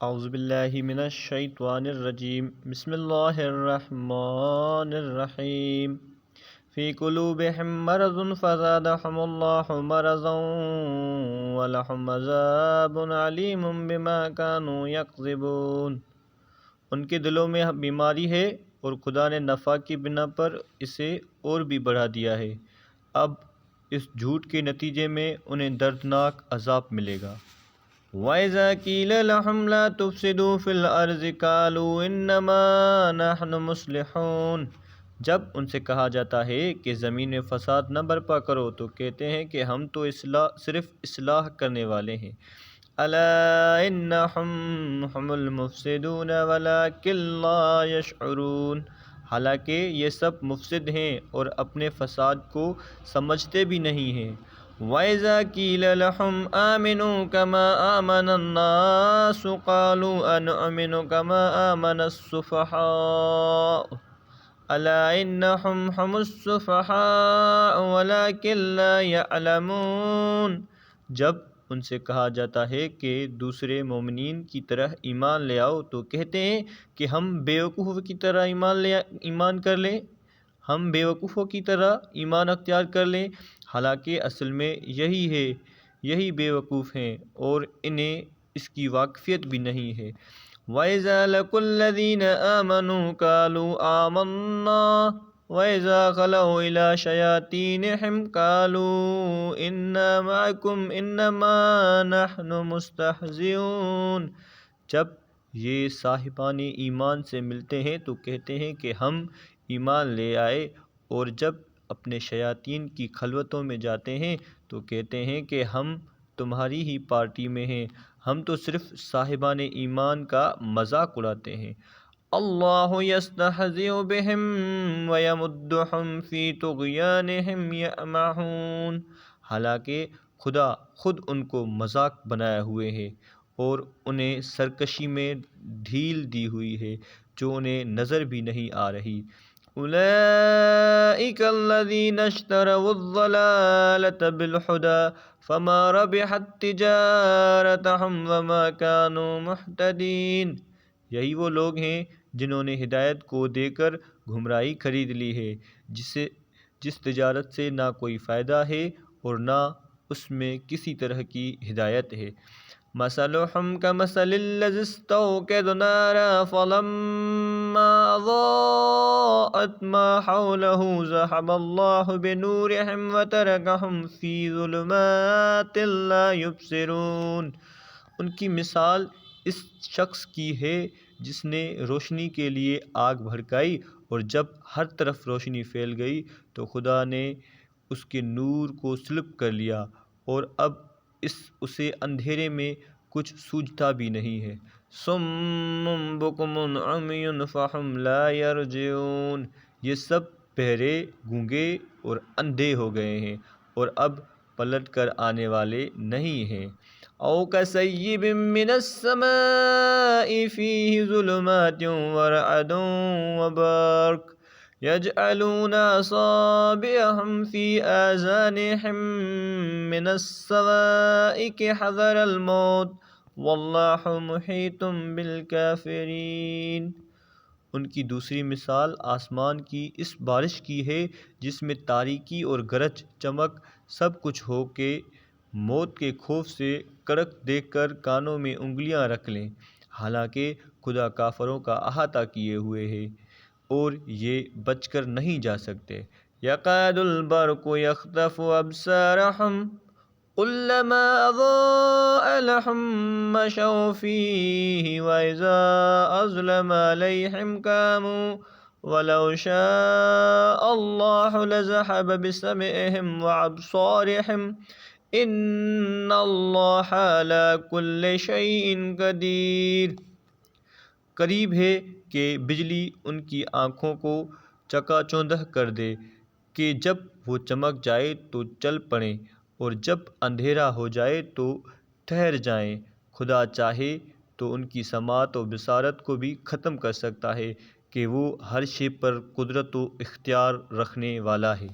اعوذ باللہ من الشیطان الرجیم بسم اللہ الرحمن الرحیم فی قلوبہم مرض فزادہم اللہ مرضا ولہم عذاب علیم بما کانوا یکذبون۔ ان کے دلوں میں بیماری ہے اور خدا نے نفاق کی بنا پر اسے اور بھی بڑھا دیا ہے، اب اس جھوٹ کے نتیجے میں انہیں دردناک عذاب ملے گا۔ وَإِذَا قِيلَ لَهُمْ لَا تُفْسِدُوا فِي الْأَرْضِ قَالُوا إِنَّمَا نَحْنُ مُصْلِحُونَ، جب ان سے کہا جاتا ہے کہ زمین میں فساد نہ برپا کرو تو کہتے ہیں کہ ہم تو صرف اصلاح کرنے والے ہیں۔ أَلَا إِنَّهُمْ هُمُ الْمُفْسِدُونَ وَلَٰكِن لَّا يَشْعُرُونَ، حالانکہ یہ سب مفسد ہیں اور اپنے فساد کو سمجھتے بھی نہیں ہیں۔ وَإِذَا قِيلَ لَهُمْ آمِنُوا كَمَا آمَنَ النَّاسُ قَالُوا أَنُؤْمِنُ كَمَا آمَنَ السُّفَهَاءُ أَلَا إِنَّهُمْ هُمُ السُّفَهَاءُ وَلَٰكِن لَّا يَعْلَمُونَ، جب ان سے کہا جاتا ہے کہ دوسرے مومنین کی طرح ایمان لے آؤ تو کہتے ہیں کہ ہم بیوقوفوں کی طرح ایمان کر لیں، ہم بیوقوفوں کی طرح ایمان اختیار کر لیں، حالانکہ اصل میں یہی بیوقوف ہیں اور انہیں اس کی واقفیت بھی نہیں ہے۔ وَإِذَا لَقُوا الَّذِينَ آمَنُوا قَالُوا آمَنَّا وَإِذَا خَلَوْا إِلَىٰ شَيَاطِينِهِمْ قَالُوا إِنَّا مَعَكُمْ إِنَّمَا نَحْنُ مُسْتَهْزِئُونَ، جب یہ صاحبان ایمان سے ملتے ہیں تو کہتے ہیں کہ ہم ایمان لے آئے، اور جب اپنے شیاطین کی خلوتوں میں جاتے ہیں تو کہتے ہیں کہ ہم تمہاری ہی پارٹی میں ہیں، ہم تو صرف صاحبان ایمان کا مذاق اڑاتے ہیں۔ اللہ یستہزئ بہم ویمدہم فی طغیانہم یعمہون، حالانکہ خدا خود ان کو مذاق بنائے ہوئے ہے اور انہیں سرکشی میں ڈھیل دی ہوئی ہے جو انہیں نظر بھی نہیں آ رہی۔ اولئک الذین اشتروا الضلالۃ بالہدی فما ربحت تجارتہم وما کانوا مہتدین، یہی وہ لوگ ہیں جنہوں نے ہدایت کو دے کر گمراہی خرید لی ہے، جس تجارت سے نہ کوئی فائدہ ہے اور نہ اس میں کسی طرح کی ہدایت ہے۔ مثلهم كمثل الذي استوقد نارا فلما أضاءت ما حوله ذهب الله بنورهم وتركهم في ظلمات لا يبصرون، ان کی مثال اس شخص کی ہے جس نے روشنی کے لیے آگ بھڑکائی، اور جب ہر طرف روشنی پھیل گئی تو خدا نے اس کے نور کو سلب کر لیا، اور اب اسے اندھیرے میں کچھ سوجھتا بھی نہیں ہے۔ صم بکم عمی فہم لا یرجعون، یہ سب بہرے، گونگے اور اندھے ہو گئے ہیں اور اب پلٹ کر آنے والے نہیں ہیں۔ او کصیب من السماء فیہ ظلمات ورعد وبرق یجعلون اصابعهم فی آذانہم من الصواعق حذر الموت واللہ محیط بالکافرین، ان کی دوسری مثال آسمان کی اس بارش کی ہے جس میں تاریکی اور گرج چمک سب کچھ ہو کہ موت کے خوف سے کڑک دیکھ کر کانوں میں انگلیاں رکھ لیں، حالانکہ خدا کافروں کا احاطہ کیے ہوئے ہے اور یہ بچ کر نہیں جا سکتے۔ یکاد البرق یخطف ابصارہم کلما اضاء لہم مشوا فیہ واذا اظلم علیہم قاموا ولو شاء اللہ لذہب بسمعہم وابصارہم ان اللہ علی کل شیء قدیر، قریب ہے کہ بجلی ان کی آنکھوں کو چکا چوندھ کر دے کہ جب وہ چمک جائے تو چل پڑیں اور جب اندھیرا ہو جائے تو ٹھہر جائیں۔ خدا چاہے تو ان کی سماعت و بصارت کو بھی ختم کر سکتا ہے کہ وہ ہر شے پر قدرت و اختیار رکھنے والا ہے۔